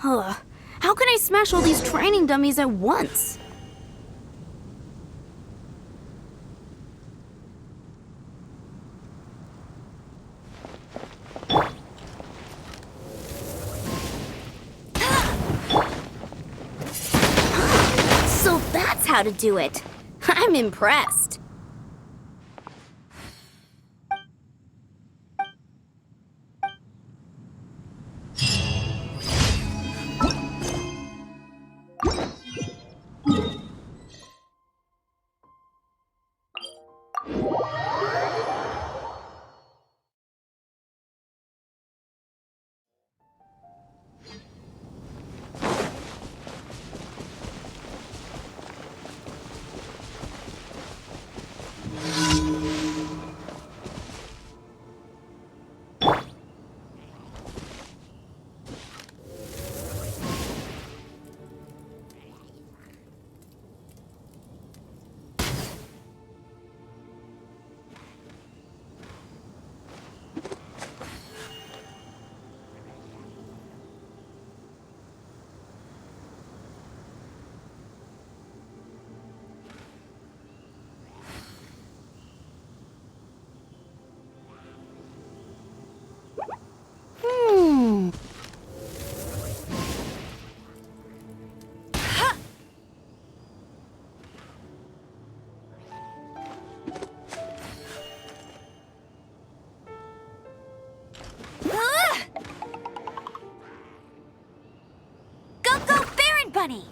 Ugh. How can I smash all these training dummies at once? So that's how to do it. I'm impressed. Bunny.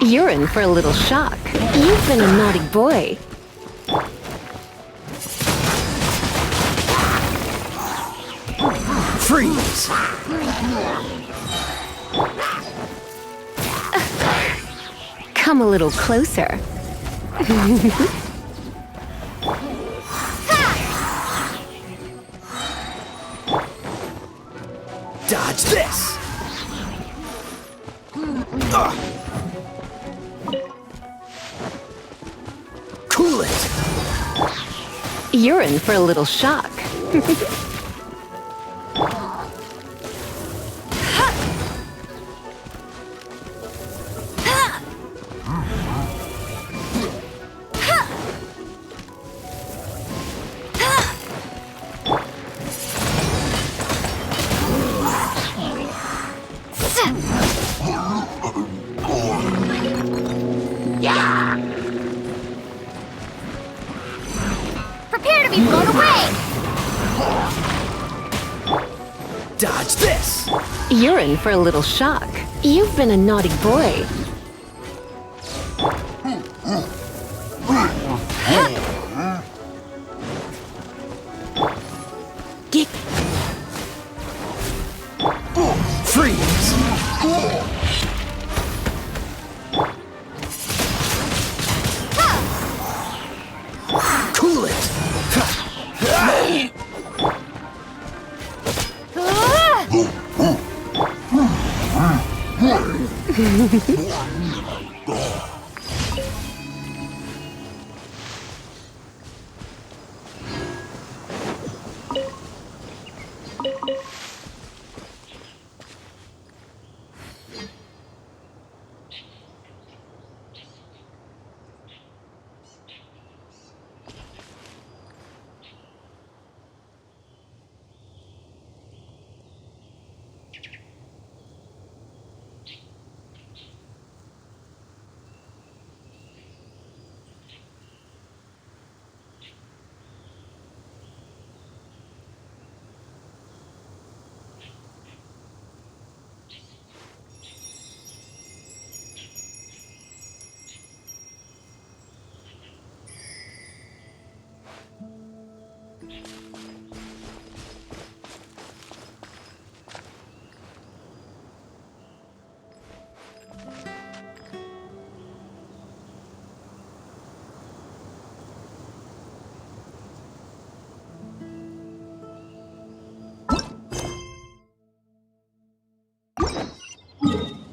You're in for a little shock. You've been a naughty boy. Freeze! Come a little closer. Dodge this! Cool it! You're in for a little shock. Prepare to be blown away! Dodge this! You're in for a little shock. You've been a naughty boy. Freeze! Cool it!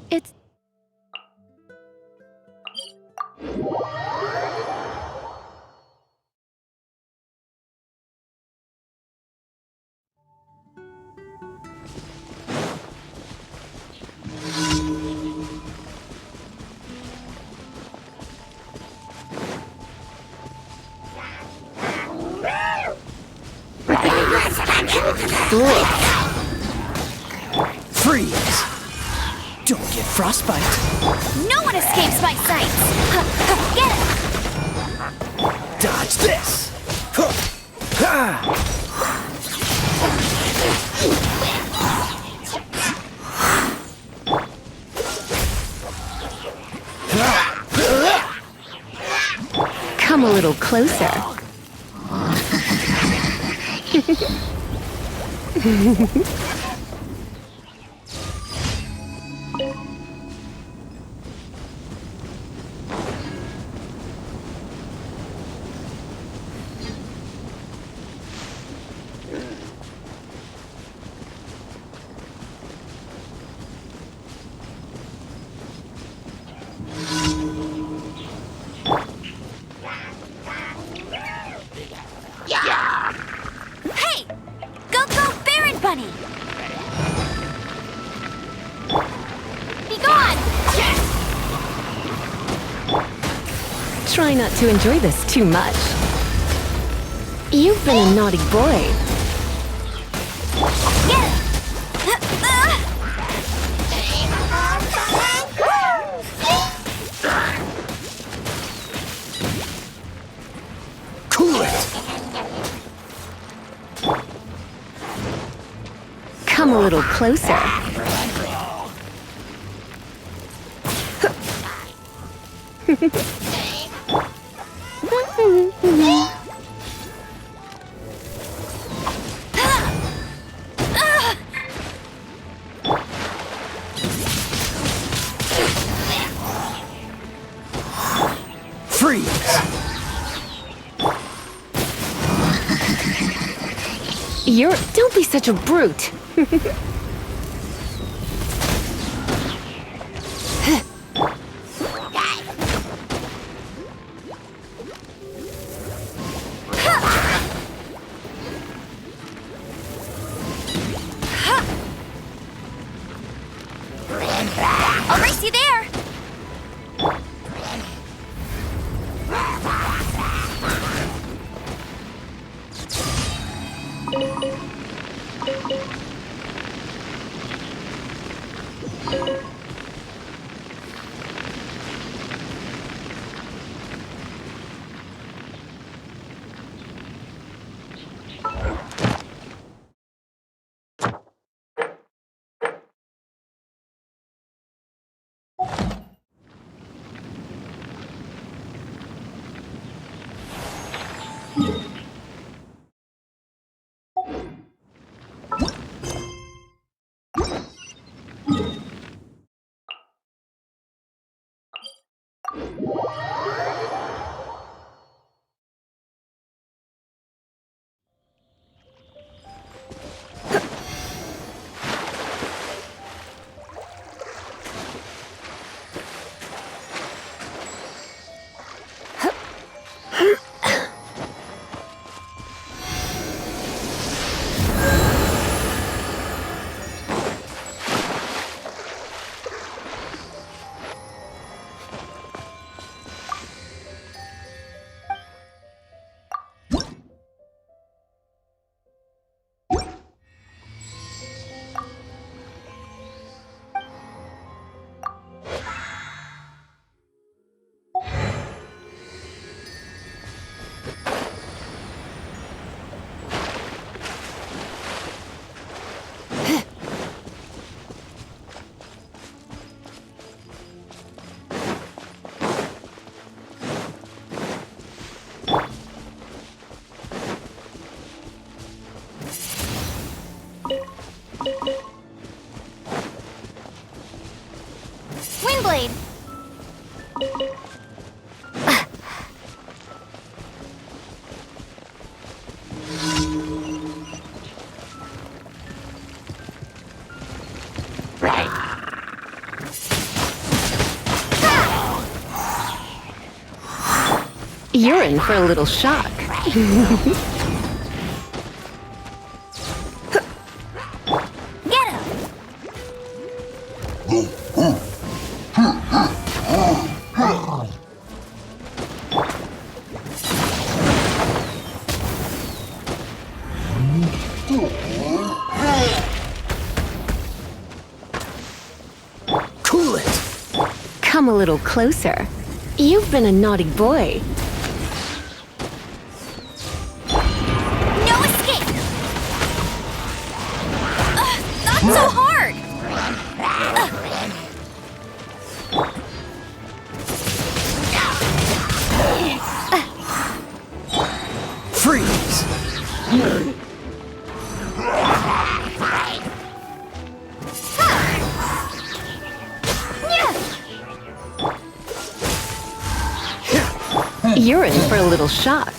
It's... Freeze! Don't get frostbite. No one escapes my sight! Get it! Dodge this! Huh. Ha! Come a little closer. Hey! Go, Baron Bunny! Be gone! Try not to enjoy this too much. You've been a naughty boy. Get it! Cool it! Come a little closer. Freeze! Don't be such a brute. I'll race you there! Windblade! You're in for a little shock. Get him! Cool it. Come a little closer. You've been a naughty boy. No escape! Not so hard! Freeze. You're in for a little shock.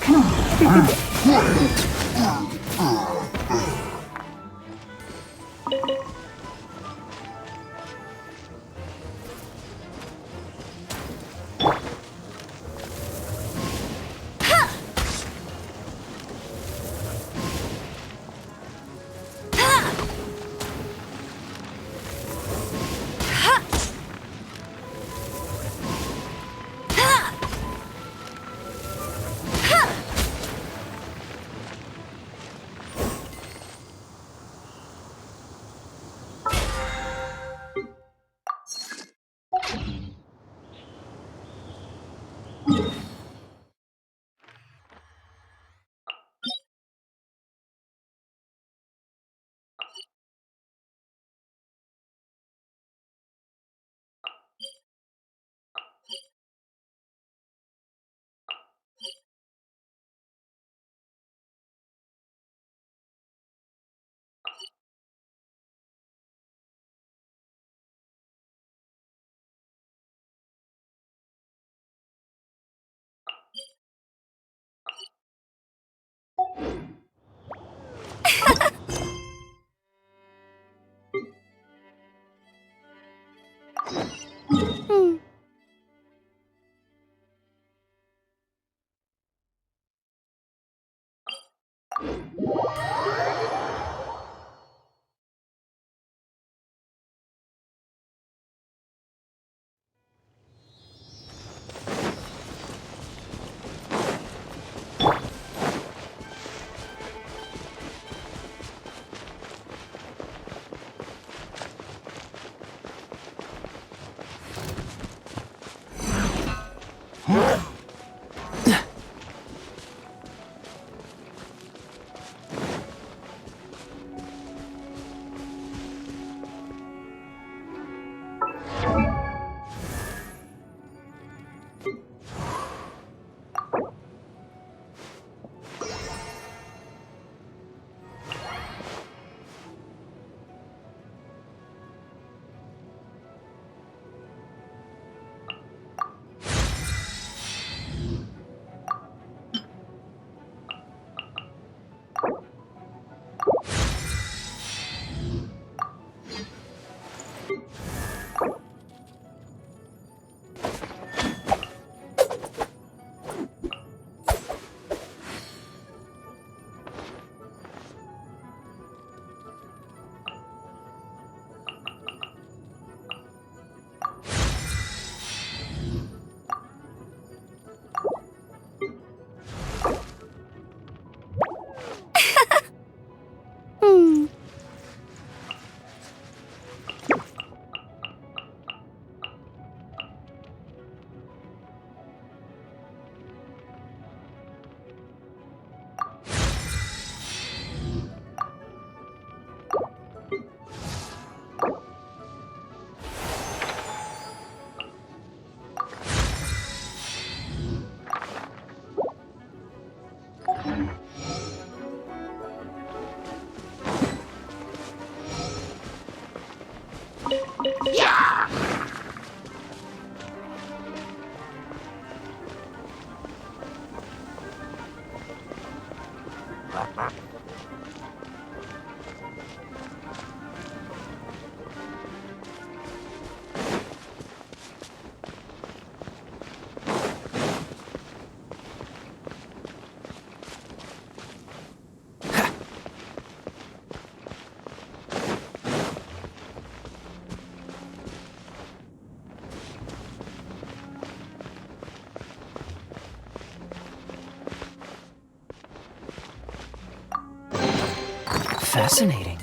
Fascinating.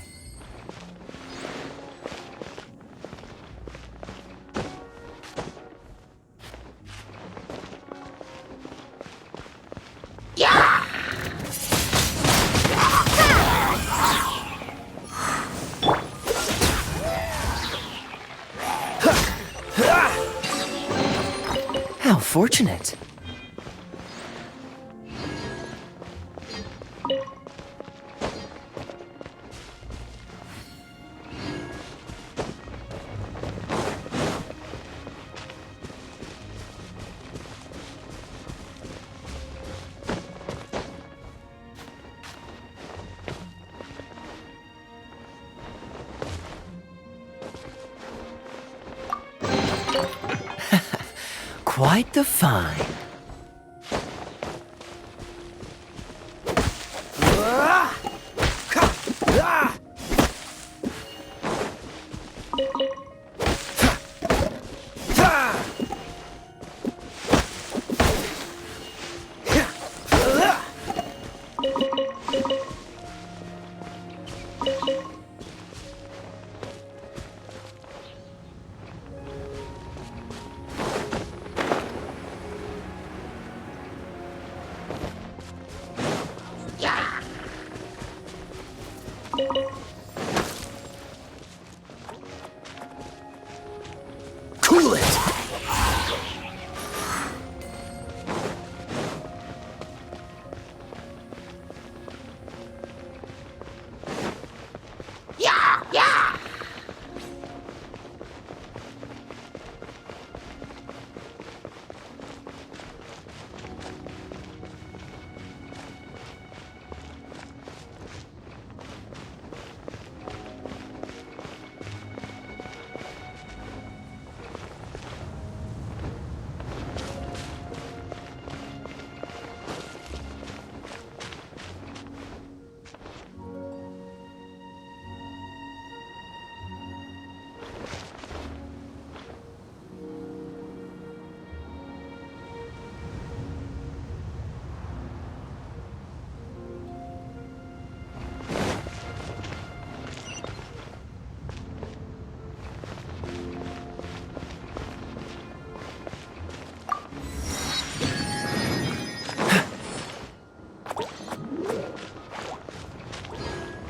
How fortunate. Quite the find. Cool it!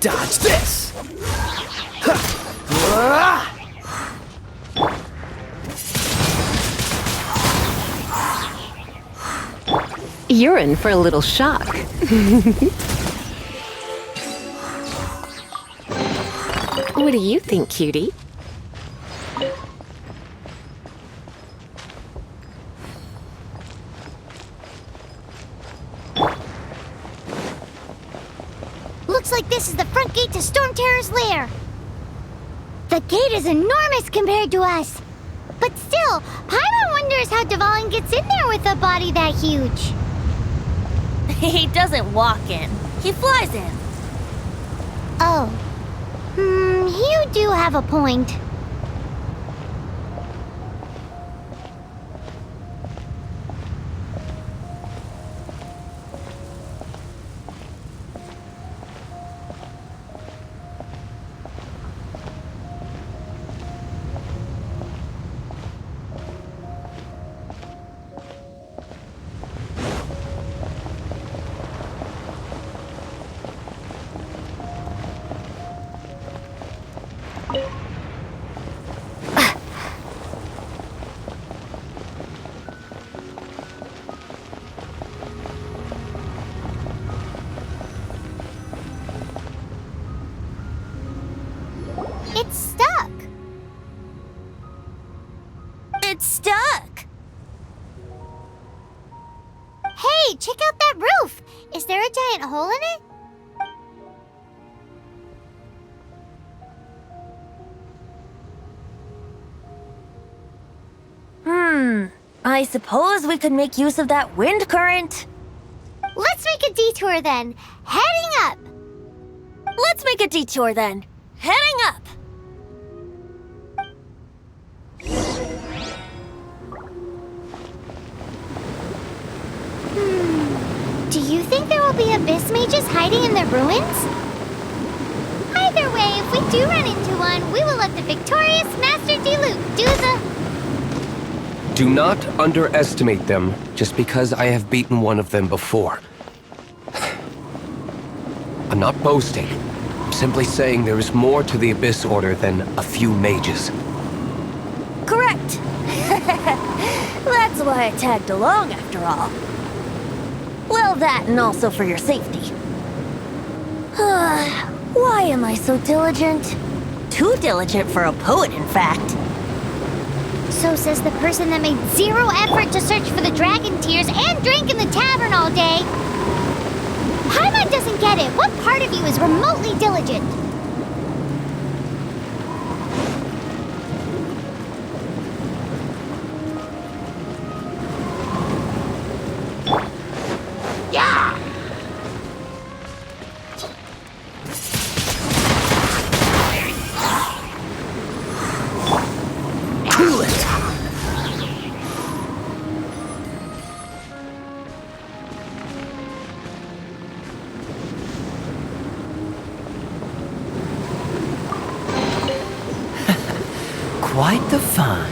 Dodge this! You're in for a little shock. What do you think, cutie? Looks like this is the front gate to Storm Terror's lair. The gate is enormous compared to us. But still, Paimon wonders how Dvalin gets in there with a body that huge. He doesn't walk in. He flies in. Oh. You do have a point. It's stuck. It's stuck. Hey, check out that roof. Is there a giant hole in it? I suppose we could make use of that wind current. Let's make a detour then. Heading up. Let's make a detour then. Heading up. Do you think there will be abyss mages hiding in the ruins? Either way, if we do run into one, we will let the victorious Master D-Luke do the... Do not underestimate them just because I have beaten one of them before. I'm not boasting. I'm simply saying there is more to the Abyss Order than a few mages. Correct. That's why I tagged along after all. Well, that and also for your safety. Why am I so diligent? Too diligent for a poet, in fact. So says the person that made zero effort to search for the dragon tears and drink in the tavern all day. Paimon doesn't get it. What part of you is remotely diligent? Quite the find.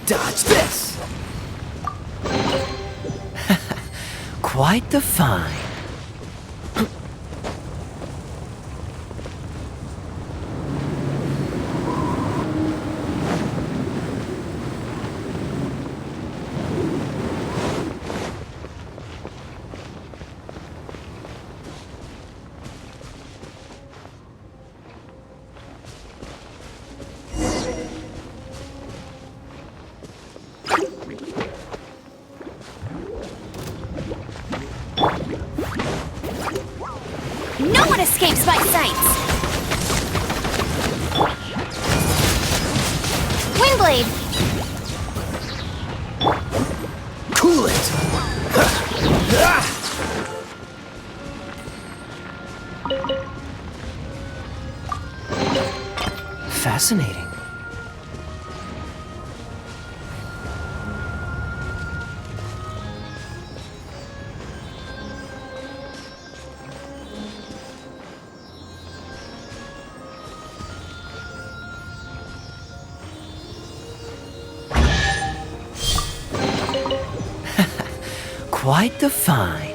Dodge this! Quite the find. No one escapes my sights! Windblade! Cool it! Fascinating. Quite the find.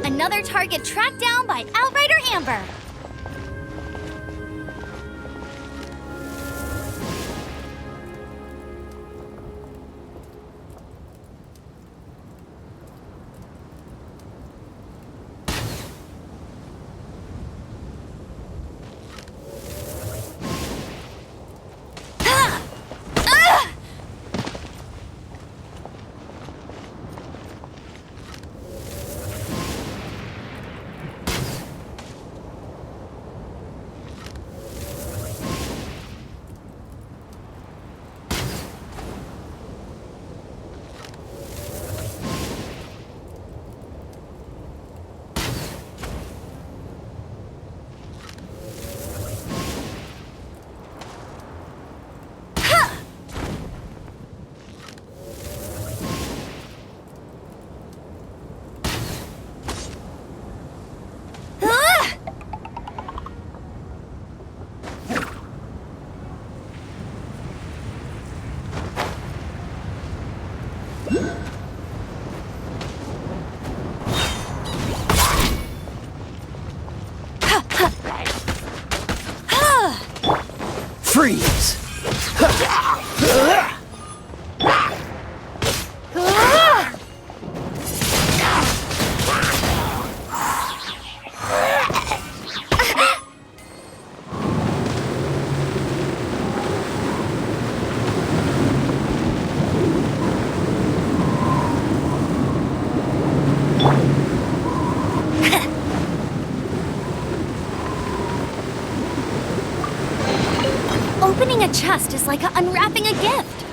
Another target tracked down by Outrider Amber. Freeze! Opening a chest is like unwrapping a gift.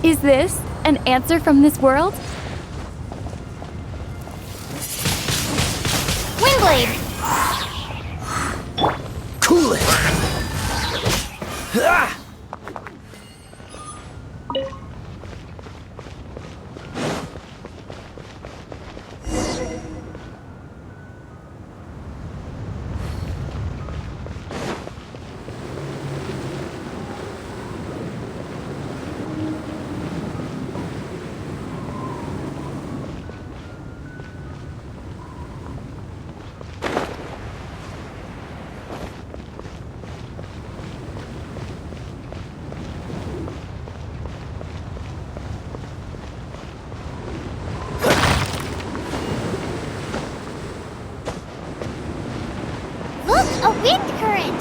Is this an answer from this world? Windblade! Cool it! Ah! Look, a wind current!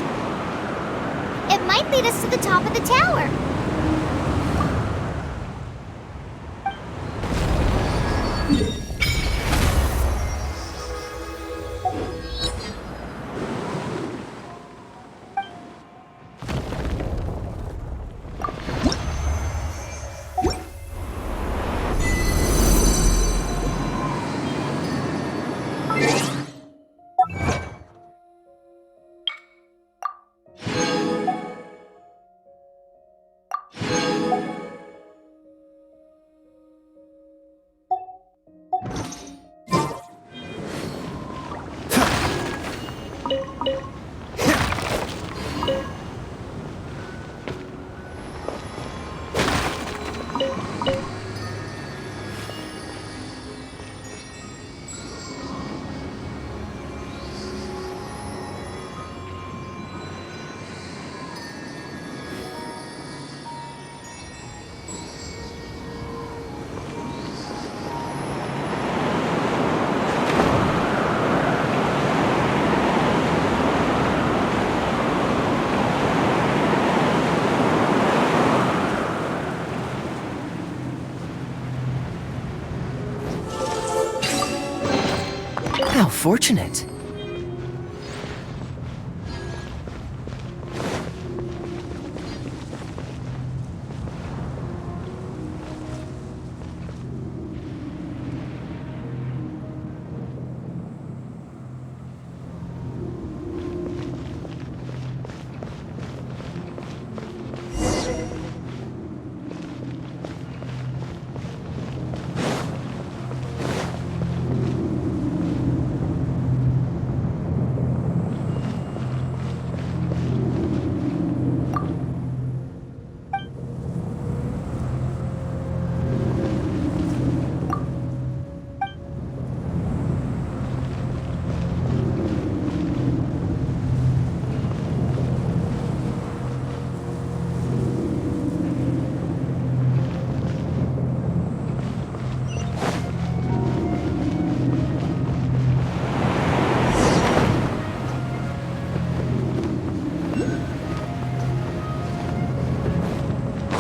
It might lead us to the top of the tower. How fortunate.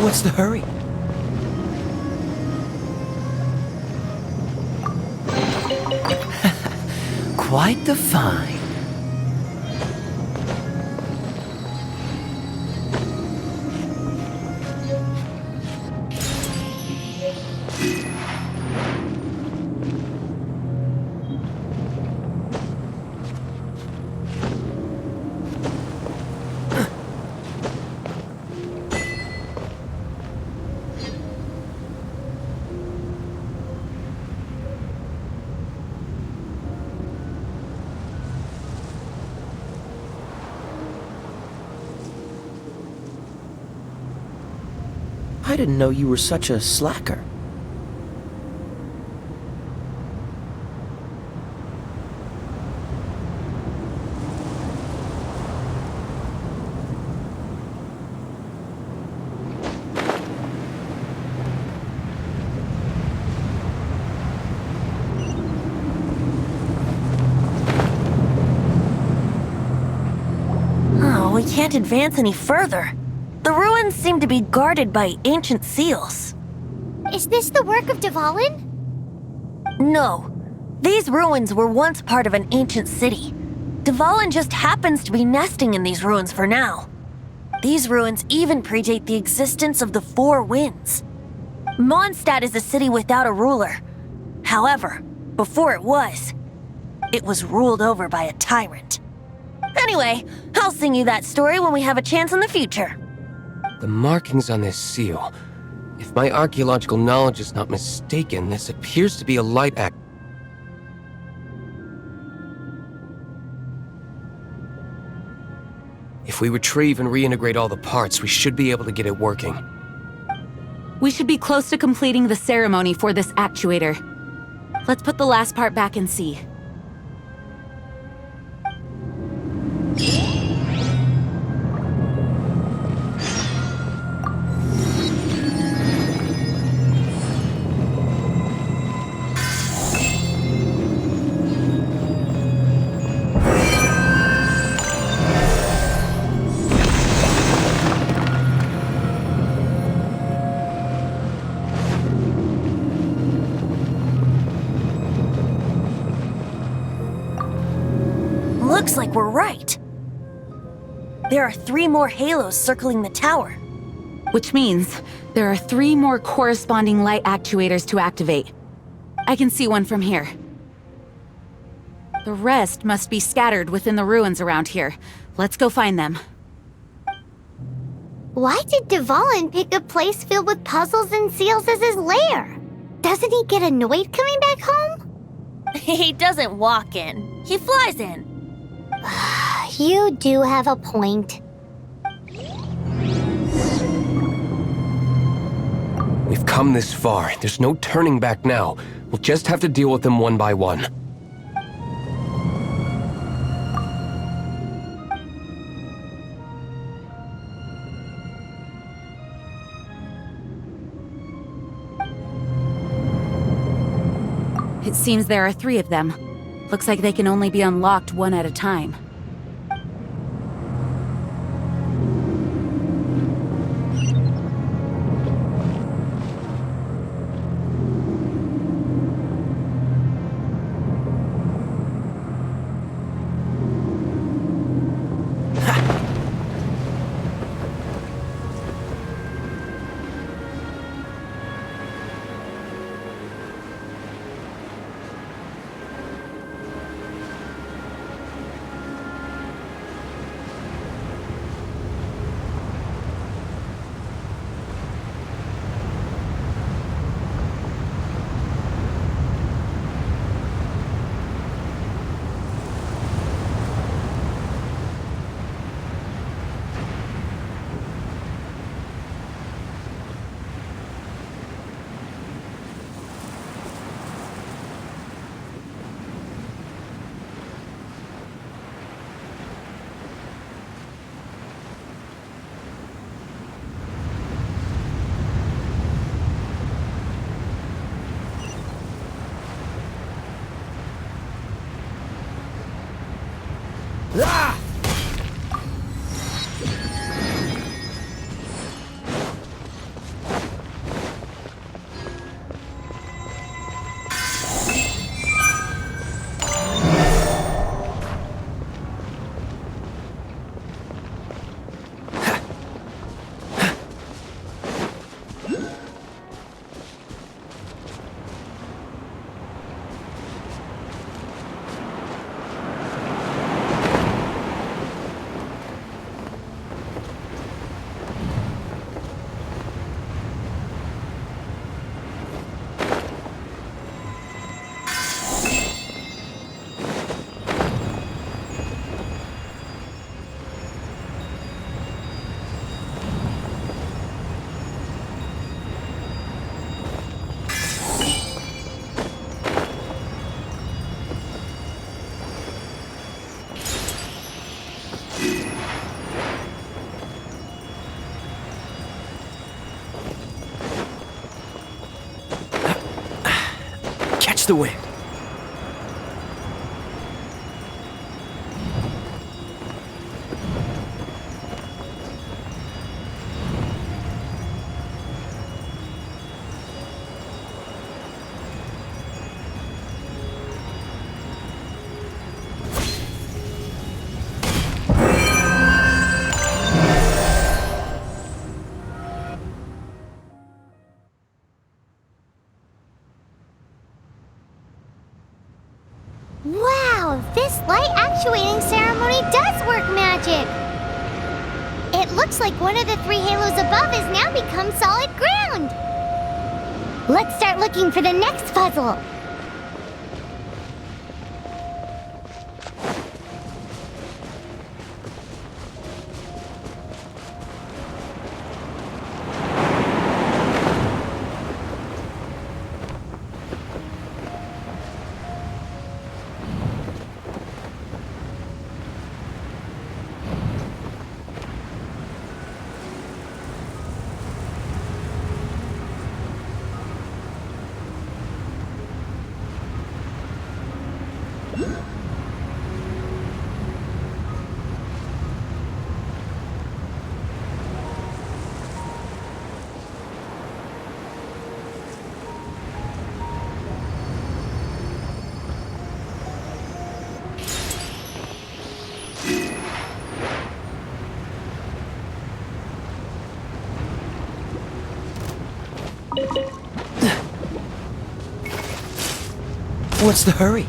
What's the hurry? Quite the find. I didn't know you were such a slacker. Oh, we can't advance any further. The ruins seem to be guarded by ancient seals. Is this the work of Dvalin? No. These ruins were once part of an ancient city. Dvalin just happens to be nesting in these ruins for now. These ruins even predate the existence of the Four Winds. Mondstadt is a city without a ruler. However, before it was ruled over by a tyrant. Anyway, I'll sing you that story when we have a chance in the future. The markings on this seal. If my archaeological knowledge is not mistaken, this appears to be a light act. If we retrieve and reintegrate all the parts, we should be able to get it working. We should be close to completing the ceremony for this actuator. Let's put the last part back and see. Looks like we're right. There are 3 more halos circling the tower. Which means there are 3 more corresponding light actuators to activate. I can see one from here. The rest must be scattered within the ruins around here. Let's go find them. Why did Dvalin pick a place filled with puzzles and seals as his lair? Doesn't he get annoyed coming back home? He doesn't walk in. He flies in. You do have a point. We've come this far. There's no turning back now. We'll just have to deal with them one by one. It seems there are 3 of them. Looks like they can only be unlocked one at a time. Watch the wind. Wow, this light actuating ceremony does work magic! It looks like one of the 3 halos above has now become solid ground! Let's start looking for the next puzzle! What's the hurry?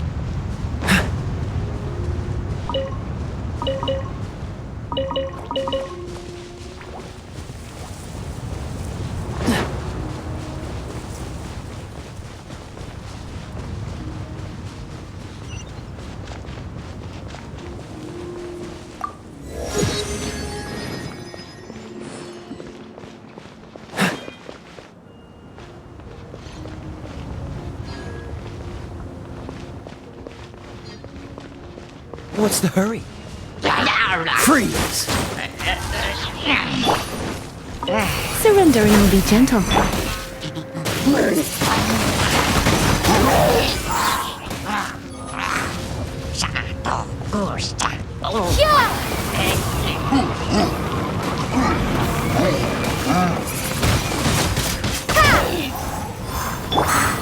What's the hurry? Freeze! Surrender and I'll be gentle.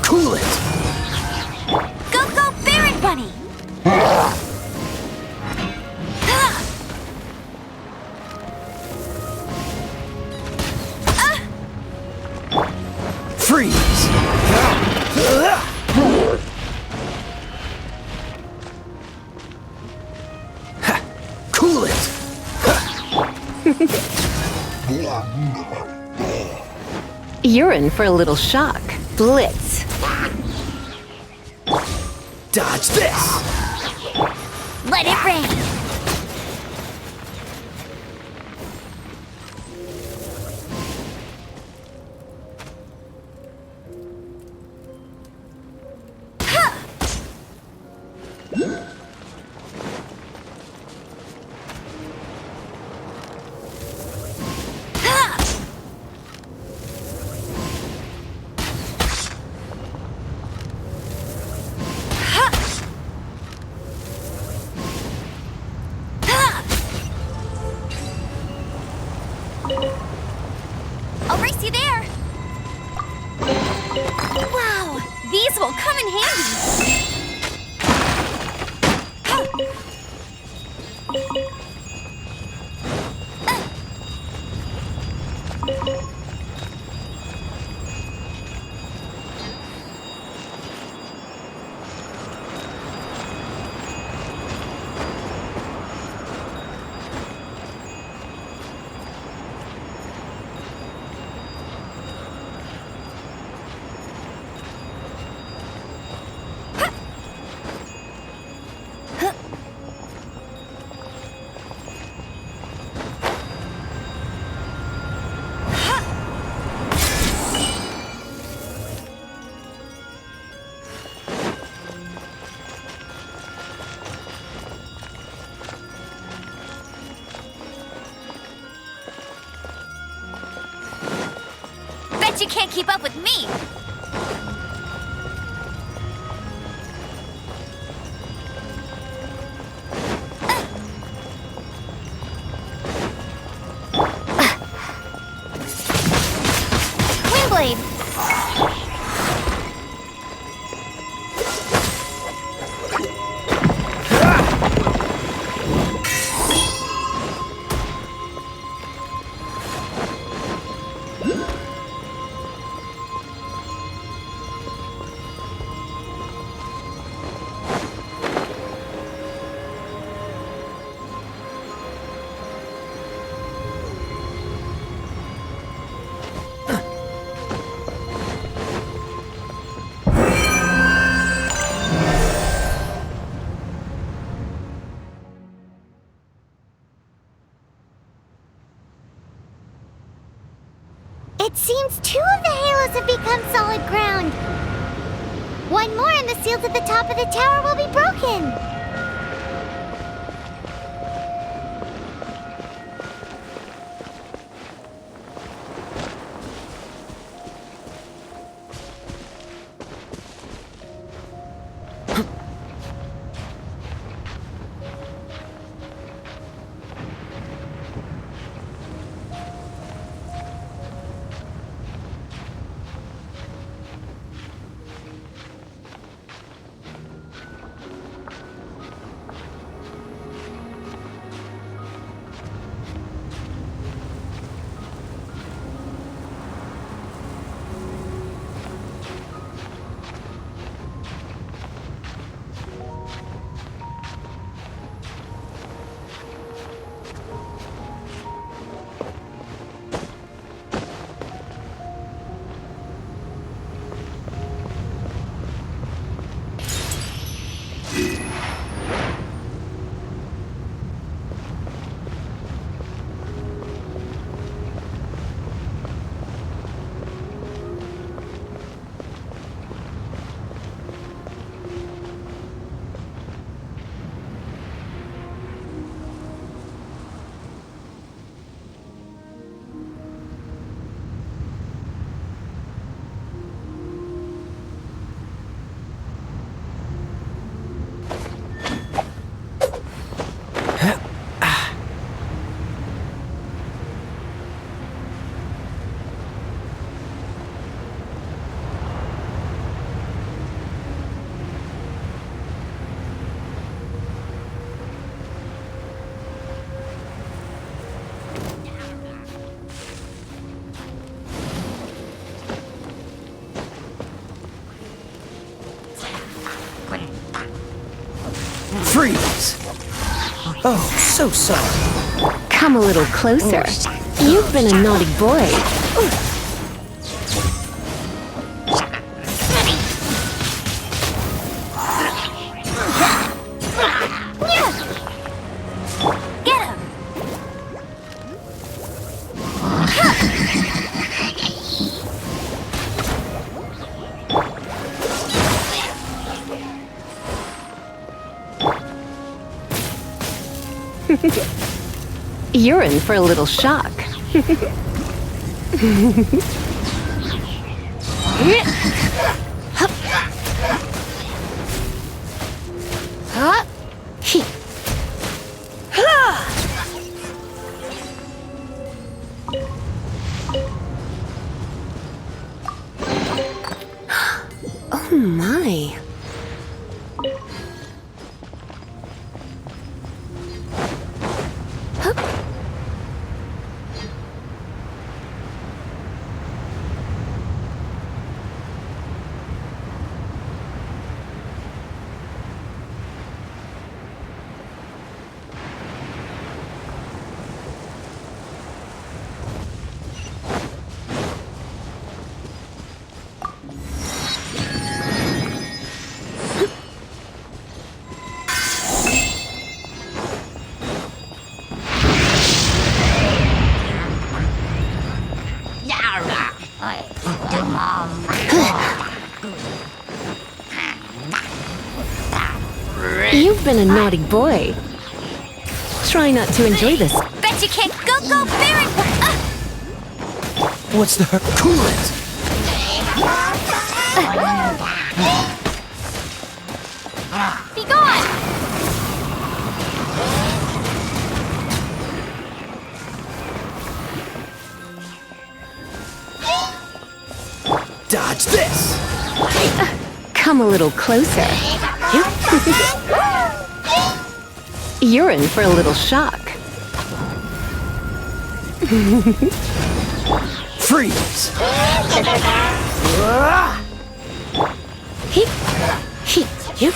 Cool it! Go, go, Baron Bunny! Freeze! Ha! Cool it! You're in for a little shock. Blitz. Dodge this! Let it rain! I'll race you there! Wow! These will come in handy! Bet you can't keep up with me! Kool-Aid. It seems 2 of the halos have become solid ground. 1 more and the seal to the top of the tower will be broken. Freeze! Oh, so sorry. Come a little closer. You've been a naughty boy. Get him! You're in for a little shock. Oh my. You've been a naughty boy. Try not to enjoy this. Bet you can't go Baron! What's the coolant? Be gone! Dodge this! Come a little closer. You're in for a little shock. Freeze! He, you.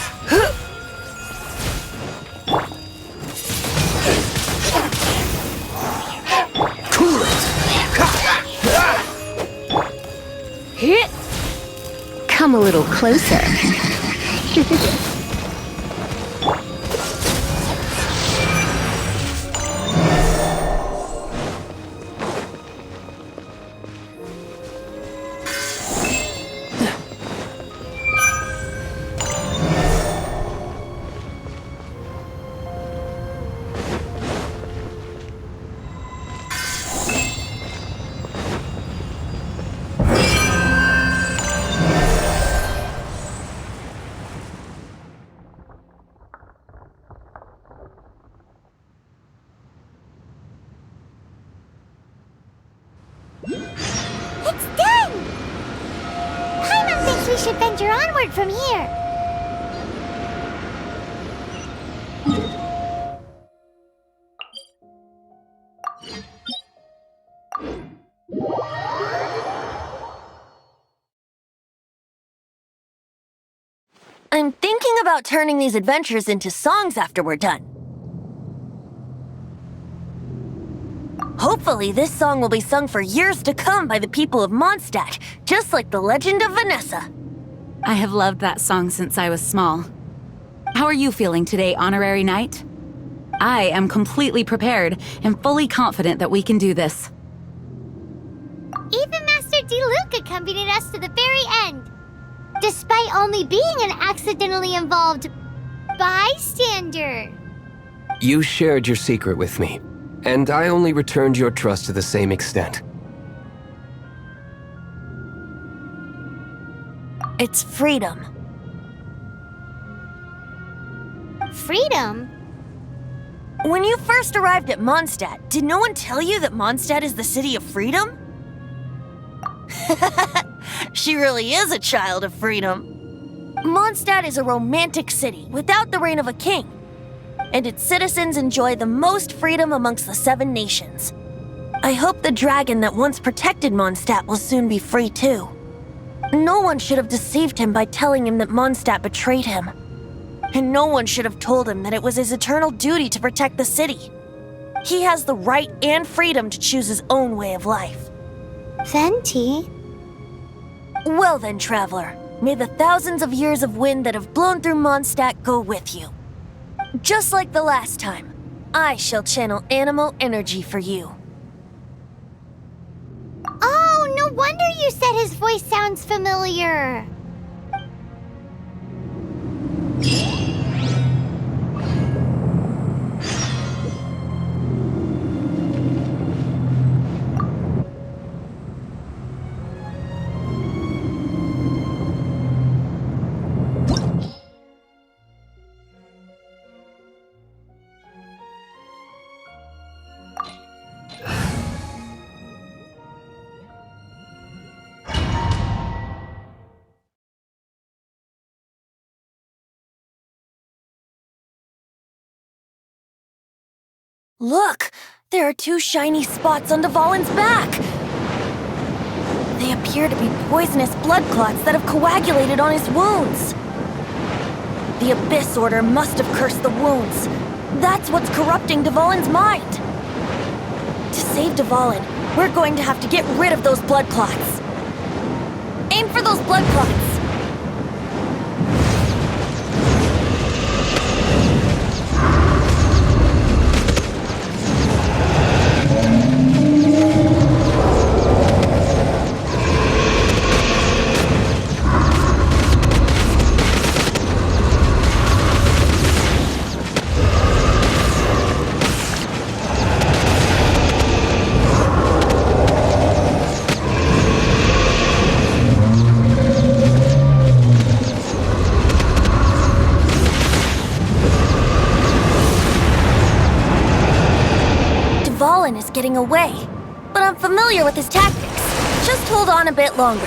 Cool it! Come a little closer. It's done! Paimon thinks we should venture onward from here. I'm thinking about turning these adventures into songs after we're done. Hopefully, this song will be sung for years to come by the people of Mondstadt, just like the legend of Vanessa. I have loved that song since I was small. How are you feeling today, Honorary Knight? I am completely prepared and fully confident that we can do this. Even Master Diluc accompanied us to the very end, despite only being an accidentally involved bystander. You shared your secret with me, and I only returned your trust to the same extent. It's freedom. Freedom? When you first arrived at Mondstadt, did no one tell you that Mondstadt is the city of freedom? She really is a child of freedom. Mondstadt is a romantic city without the reign of a king, and its citizens enjoy the most freedom amongst the 7 nations. I hope the dragon that once protected Mondstadt will soon be free too. No one should have deceived him by telling him that Mondstadt betrayed him. And no one should have told him that it was his eternal duty to protect the city. He has the right and freedom to choose his own way of life. Venti? Well then, traveler, may the thousands of years of wind that have blown through Mondstadt go with you. Just like the last time, I shall channel animal energy for you. Oh, no wonder you said his voice sounds familiar. Look! There are 2 shiny spots on Dvalin's back! They appear to be poisonous blood clots that have coagulated on his wounds. The Abyss Order must have cursed the wounds. That's what's corrupting Dvalin's mind. To save Dvalin, we're going to have to get rid of those blood clots. Aim for those blood clots! Dvalin is getting away, but I'm familiar with his tactics. Just hold on a bit longer.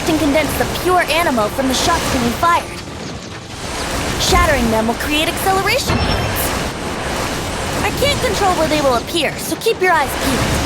collect and condense the pure animal from the shots being fired. Shattering them will create acceleration currents. I can't control where they will appear, so keep your eyes peeled.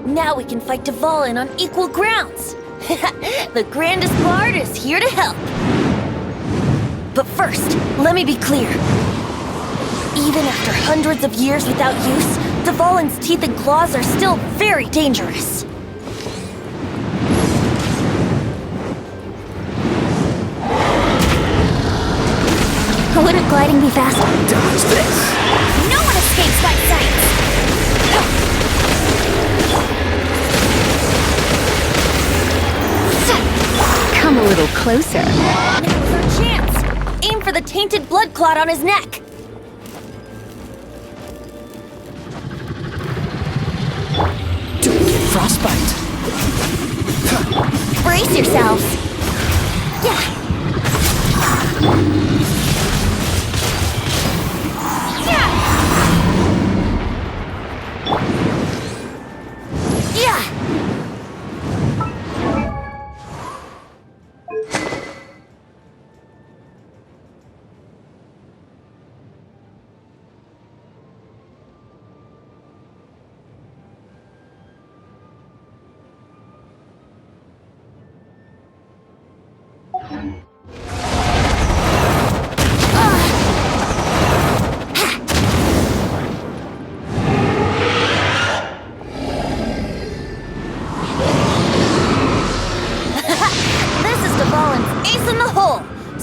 Now we can fight Dvalin on equal grounds. The grandest bard is here to help. But first, let me be clear. Even after hundreds of years without use, Dvalin's teeth and claws are still very dangerous. Wouldn't gliding be faster? Dodge this. No one escapes my sights! Come a little closer. Now's our chance! Aim for the tainted blood clot on his neck! Brace yourselves. Yeah.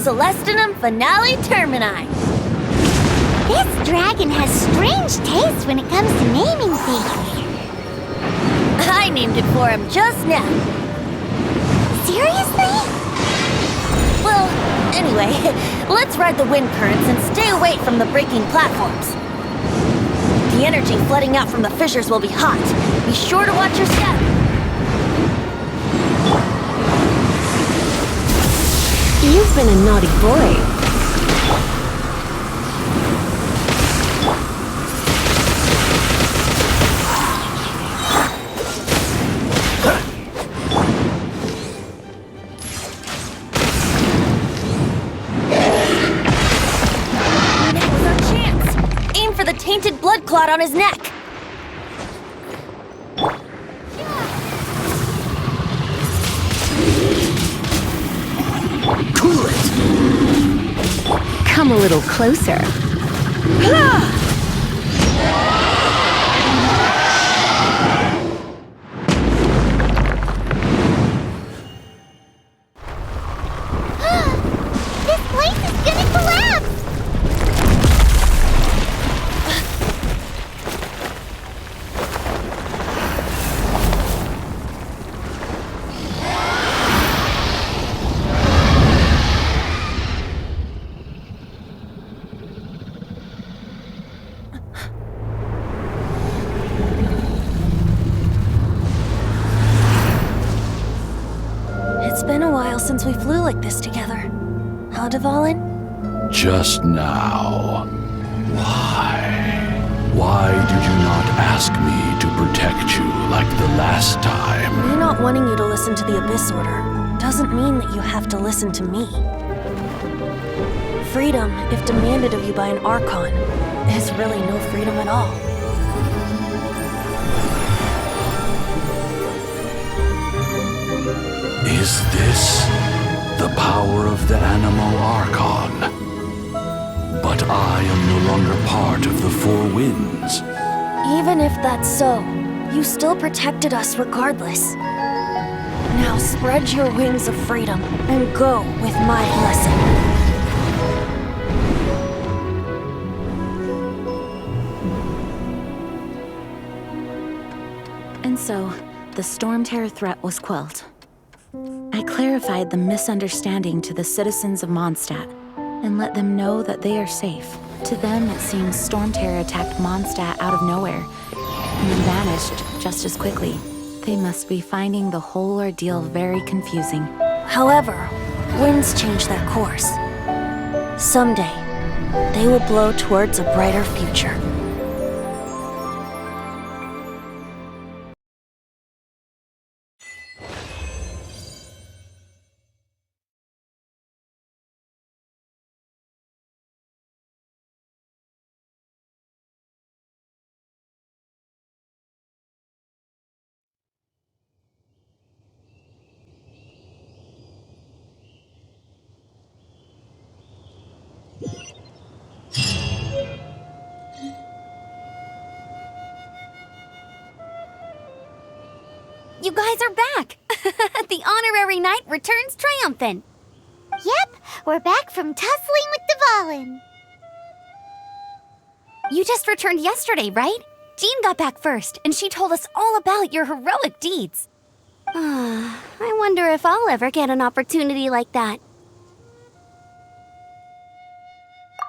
Celestinum Finale Termini. This dragon has strange taste when it comes to naming things. I named it for him just now. Seriously? Well, anyway, let's ride the wind currents and stay away from the breaking platforms. The energy flooding out from the fissures will be hot. Be sure to watch your step. You've been a naughty boy. Now's our chance. Aim for the tainted blood clot on his neck. Cool it! Come a little closer. This place is gonna collapse! It's been a while since we flew like this together. Huh, Dvalin? Just now. Why? Why did you not ask me to protect you like the last time? Me not wanting you to listen to the Abyss Order doesn't mean that you have to listen to me. Freedom, if demanded of you by an Archon, is really no freedom at all. Is this the power of the Animal Archon? But I am no longer part of the Four Winds. Even if that's so, you still protected us regardless. Now spread your wings of freedom and go with my blessing. And so, the Storm Terror threat was quelled. I clarified the misunderstanding to the citizens of Mondstadt and let them know that they are safe. To them, it seems Storm Terror attacked Mondstadt out of nowhere and then vanished just as quickly. They must be finding the whole ordeal very confusing. However, winds change their course. Someday, they will blow towards a brighter future. You guys are back! The honorary knight returns triumphant. Yep, we're back from tussling with Dvalin. You just returned yesterday, right? Jean got back first, and she told us all about your heroic deeds. I wonder if I'll ever get an opportunity like that.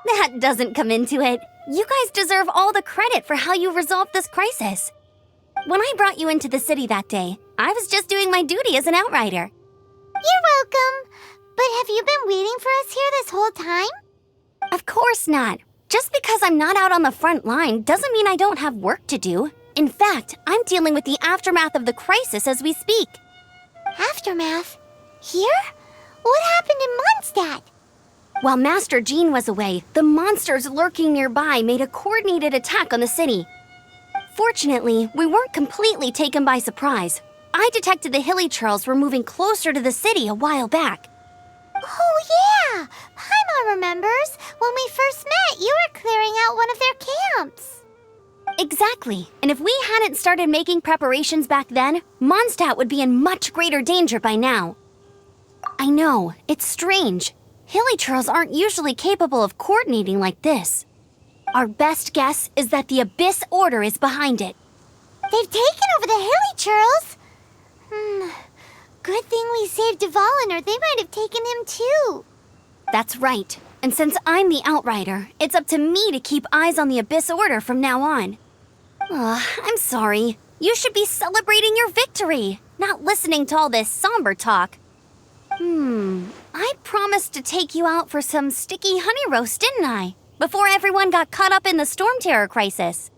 That doesn't come into it. You guys deserve all the credit for how you resolved this crisis. When I brought you into the city that day, I was just doing my duty as an outrider. You're welcome. But have you been waiting for us here this whole time? Of course not. Just because I'm not out on the front line doesn't mean I don't have work to do. In fact, I'm dealing with the aftermath of the crisis as we speak. Aftermath? Here? What happened in Mondstadt? While Master Jean was away, the monsters lurking nearby made a coordinated attack on the city. Fortunately, we weren't completely taken by surprise. I detected the hilly churls were moving closer to the city a while back. Oh yeah! Paimon remembers. When we first met, you were clearing out one of their camps. Exactly. And if we hadn't started making preparations back then, Mondstadt would be in much greater danger by now. I know, it's strange. Hilly churls aren't usually capable of coordinating like this. Our best guess is that the Abyss Order is behind it. They've taken over the hilly churls? Good thing we saved Dvalin, or they might have taken him too. That's right. And since I'm the Outrider, it's up to me to keep eyes on the Abyss Order from now on. I'm sorry. You should be celebrating your victory, not listening to all this somber talk. I promised to take you out for some sticky honey roast, didn't I? Before everyone got caught up in the storm terror crisis.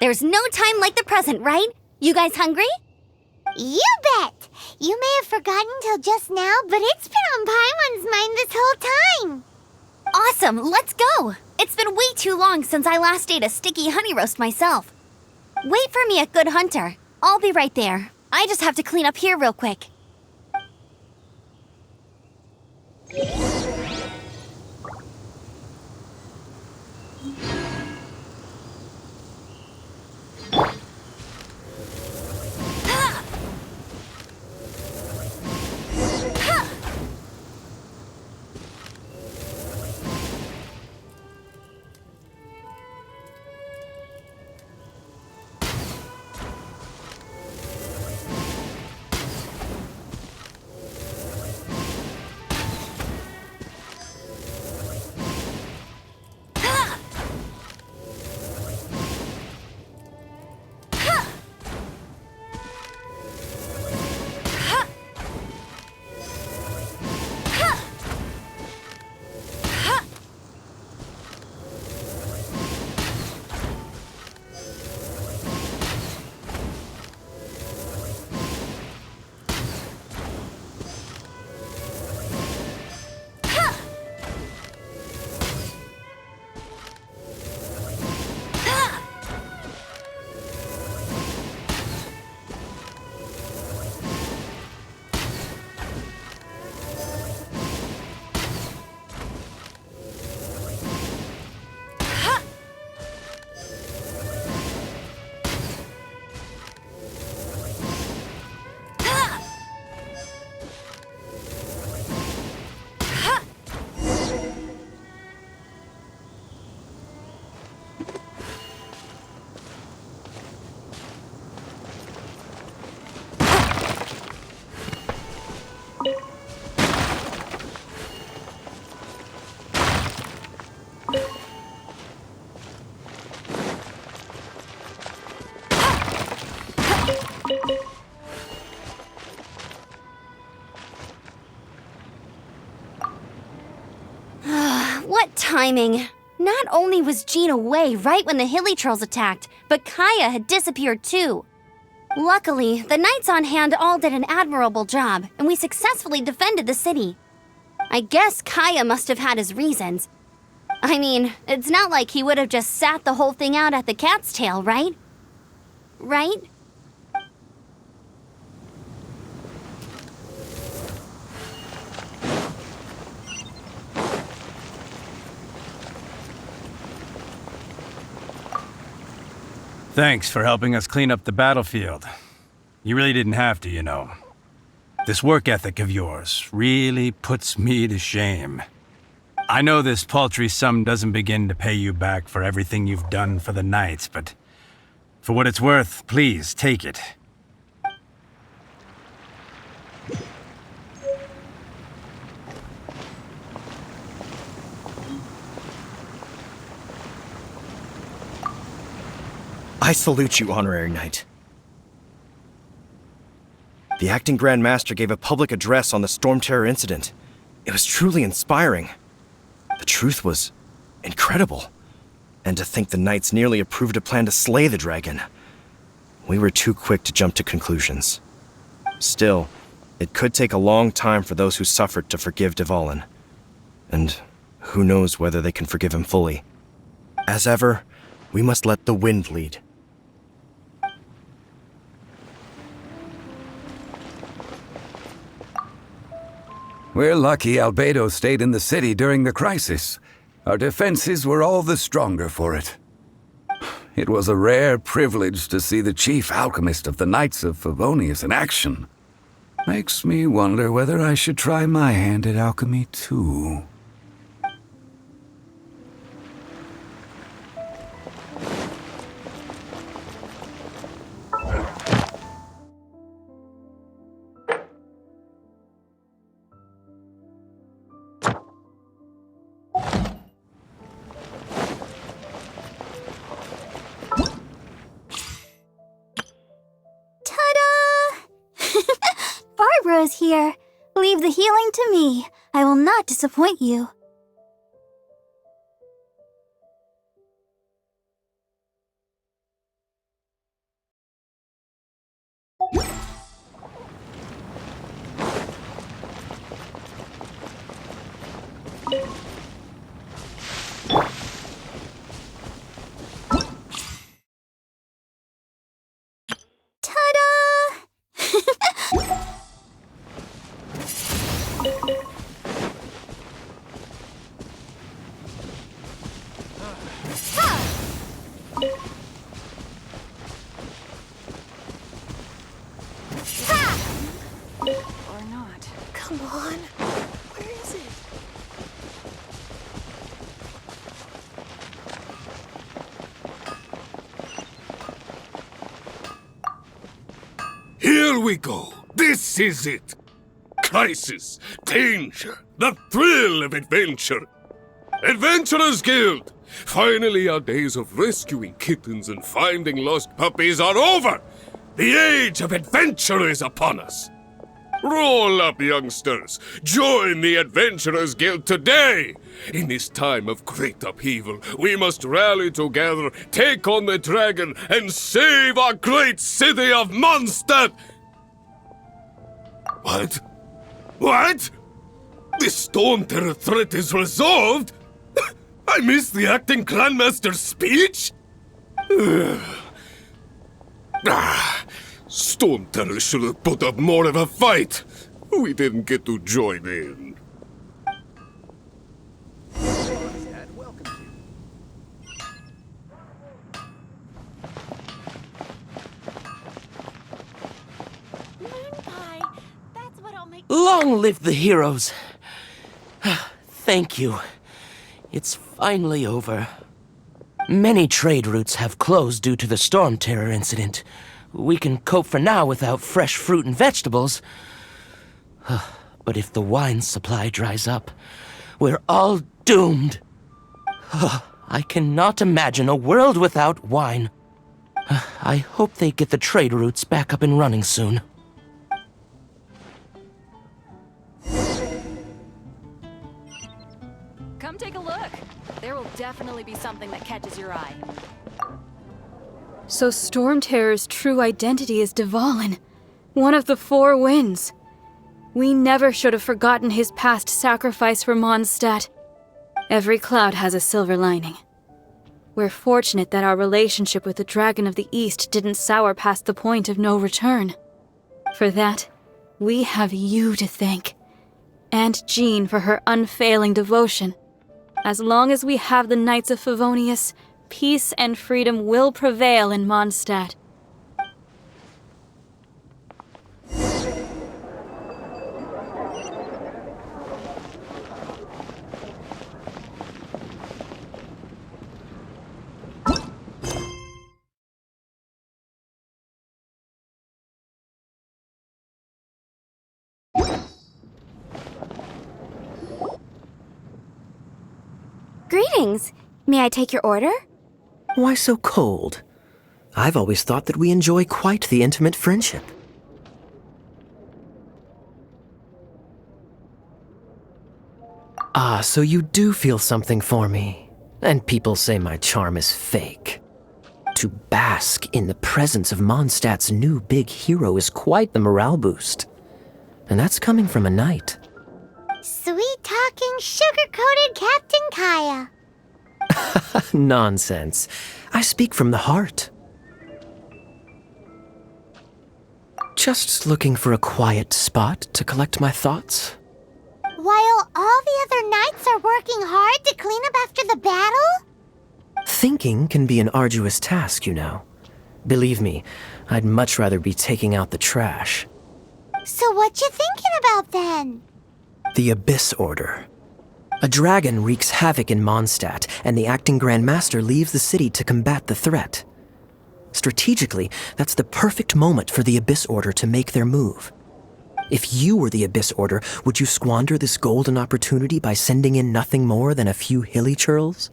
There's no time like the present, right? You guys hungry? You bet! You may have forgotten till just now, but it's been on Paimon's mind this whole time. Awesome, let's go! It's been way too long since I last ate a sticky honey roast myself. Wait for me at Good Hunter. I'll be right there. I just have to clean up here real quick. What timing! Not only was Jean away right when the hilly trolls attacked, but Kaya had disappeared too. Luckily, the knights on hand all did an admirable job, and we successfully defended the city. I guess Kaya must have had his reasons. I mean, it's not like he would have just sat the whole thing out at the cat's tail, right? Right? Thanks for helping us clean up the battlefield. You really didn't have to, you know. This work ethic of yours really puts me to shame. I know this paltry sum doesn't begin to pay you back for everything you've done for the Knights, but for what it's worth, please take it. I salute you, Honorary Knight. The acting Grand Master gave a public address on the Storm Terror incident. It was truly inspiring. The truth was incredible. And to think the knights nearly approved a plan to slay the dragon. We were too quick to jump to conclusions. Still, it could take a long time for those who suffered to forgive Dvalin. And who knows whether they can forgive him fully. As ever, we must let the wind lead. We're lucky Albedo stayed in the city during the crisis. Our defenses were all the stronger for it. It was a rare privilege to see the chief alchemist of the Knights of Favonius in action. Makes me wonder whether I should try my hand at alchemy too. Barbara's here. Leave the healing to me. I will not disappoint you. Or not. Come on. Where is it? Here we go. This is it. Crisis, danger, the thrill of adventure. Adventurers Guild! Finally, our days of rescuing kittens and finding lost puppies are over! The age of adventure is upon us! Roll up, youngsters! Join the Adventurers Guild today! In this time of great upheaval, we must rally together, take on the dragon, and save our great city of Mondstadt! What? What? The Storm Terror threat is resolved? I missed the acting Grandmaster's speech? Storm Terror should have put up more of a fight. We didn't get to join in. Long live the heroes! Thank you. It's finally over. Many trade routes have closed due to the Storm Terror incident. We can cope for now without fresh fruit and vegetables. But if the wine supply dries up, we're all doomed. I cannot imagine a world without wine. I hope they get the trade routes back up and running soon. Come take a look. There will definitely be something that catches your eye. So Storm Terror's true identity is Dvalin, one of the Four Winds. We never should have forgotten his past sacrifice for Mondstadt. Every cloud has a silver lining. We're fortunate that our relationship with the Dragon of the East didn't sour past the point of no return. For that, we have you to thank. And Jean for her unfailing devotion. As long as we have the Knights of Favonius, peace and freedom will prevail in Mondstadt. Greetings. May I take your order? Why so cold? I've always thought that we enjoy quite the intimate friendship. Ah, so you do feel something for me. And people say my charm is fake. To bask in the presence of Mondstadt's new big hero is quite the morale boost. And that's coming from a knight. Sweet-talking, sugar-coated Captain Kaya. Nonsense. I speak from the heart. Just looking for a quiet spot to collect my thoughts. While all the other knights are working hard to clean up after the battle? Thinking can be an arduous task, you know. Believe me, I'd much rather be taking out the trash. So what you thinking about then? The Abyss Order. A dragon wreaks havoc in Mondstadt, and the acting Grand Master leaves the city to combat the threat. Strategically, that's the perfect moment for the Abyss Order to make their move. If you were the Abyss Order, would you squander this golden opportunity by sending in nothing more than a few hilly churls?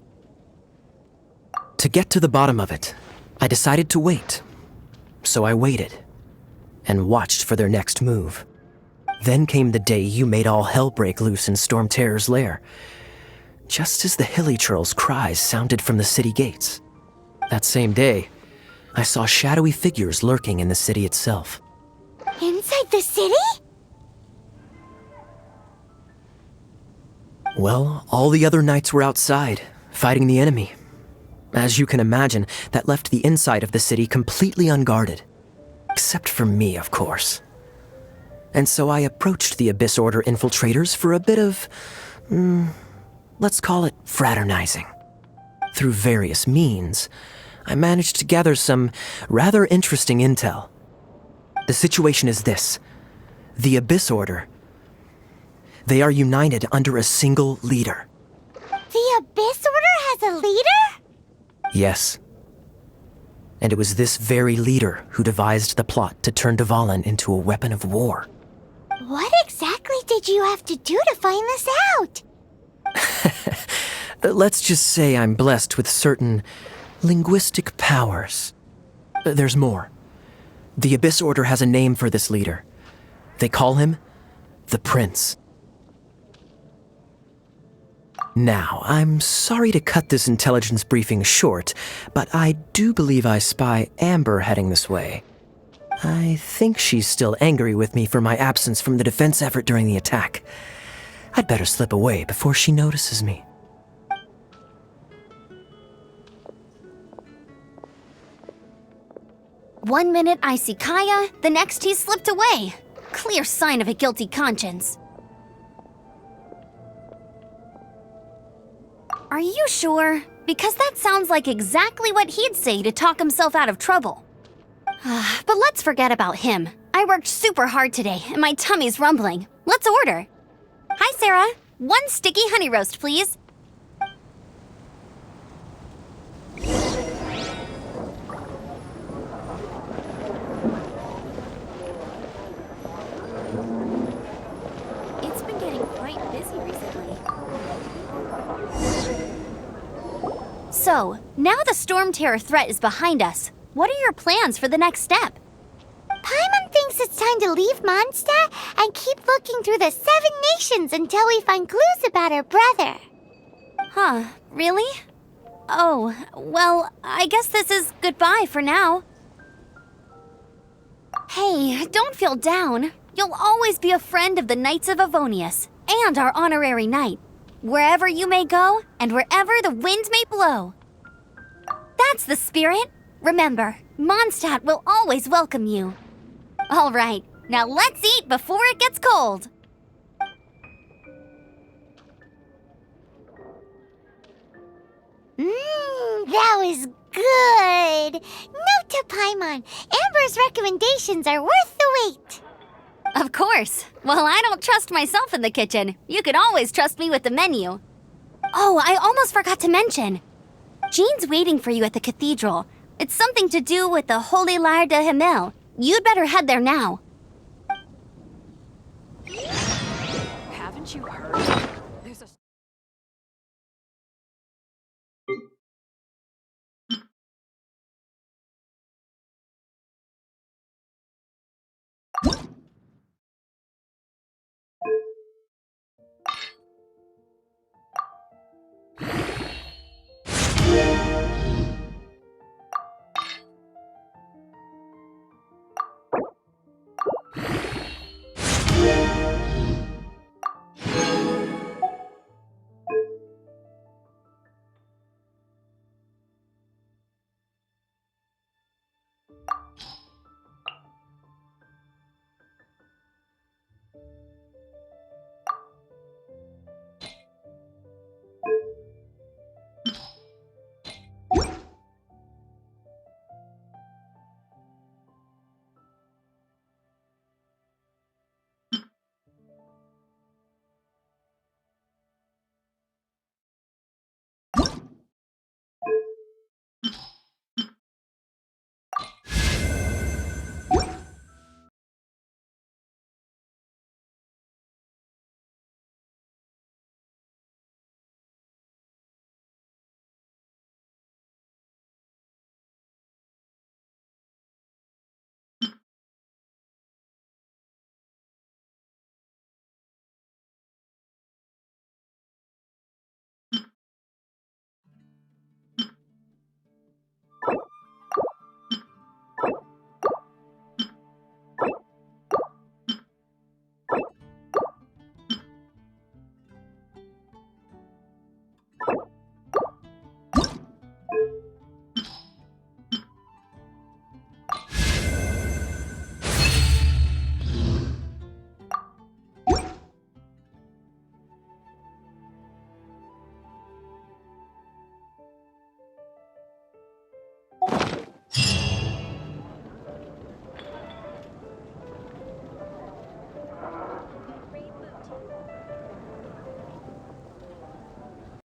To get to the bottom of it, I decided to wait. So I waited, and watched for their next move. Then came the day you made all hell break loose in Storm Terror's lair, just as the hilly churls' cries sounded from the city gates. That same day, I saw shadowy figures lurking in the city itself. Inside the city? Well, all the other knights were outside, fighting the enemy. As you can imagine, that left the inside of the city completely unguarded. Except for me, of course. And so I approached the Abyss Order infiltrators for a bit of, let's call it fraternizing. Through various means, I managed to gather some rather interesting intel. The situation is this. The Abyss Order, they are united under a single leader. The Abyss Order has a leader? Yes. And it was this very leader who devised the plot to turn Dvalin into a weapon of war. What exactly did you have to do to find this out? Let's just say I'm blessed with certain linguistic powers. There's more. The Abyss Order has a name for this leader. They call him the Prince. Now, I'm sorry to cut this intelligence briefing short, but I do believe I spy Amber heading this way. I think she's still angry with me for my absence from the defense effort during the attack. I'd better slip away before she notices me. One minute I see Kaya, the next he slipped away. Clear sign of a guilty conscience. Are you sure? Because that sounds like exactly what he'd say to talk himself out of trouble. But let's forget about him. I worked super hard today, and my tummy's rumbling. Let's order. Hi, Sarah. 1 sticky honey roast, please. It's been getting quite busy recently. So, now the Storm Terror threat is behind us. What are your plans for the next step? Paimon thinks it's time to leave Mondstadt and keep looking through the 7 nations until we find clues about her brother. Huh, really? Oh, well, I guess this is goodbye for now. Hey, don't feel down. You'll always be a friend of the Knights of Avonius and our honorary knight. Wherever you may go and wherever the wind may blow. That's the spirit. Remember, Mondstadt will always welcome you. All right, now let's eat before it gets cold. That was good. Note to Paimon, Amber's recommendations are worth the wait. Of course. Well, I don't trust myself in the kitchen. You can always trust me with the menu. Oh, I almost forgot to mention. Jean's waiting for you at the cathedral. It's something to do with the Holy Lyre de Himmel. You'd better head there now. Haven't you heard?